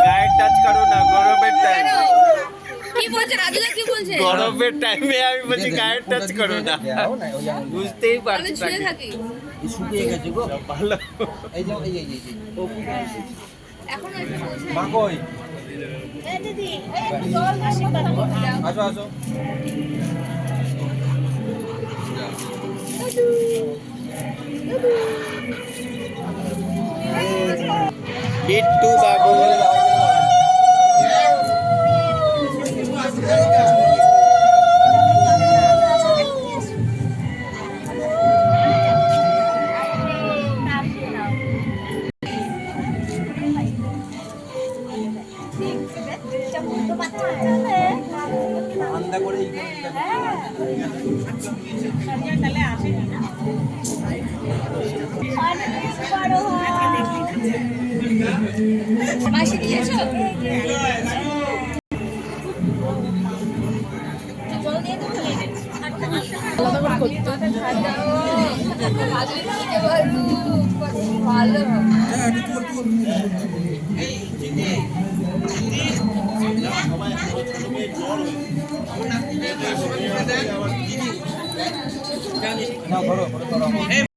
গায়ে টাচ করো না, গরমের টাইম। কি বলছে রাজুদা, কি বলছে? গরমের টাইমে আমি বলছি গায়ে টাচ করো না, বুঝতেই পারছি। শুয়ে থাকি শুকিয়ে গেছে গো ভালো। এই যে এই এখন একটু বলছে মা কই এই দিদি এই একটু জল আশীর্বাদ করো। আসো আসো বিট্টু বাবু ঠান্ডা করে মাসি দিয়েছো? জল দিয়ে দেবো? আলাদা করে করতে হবে। ভালো না ধরো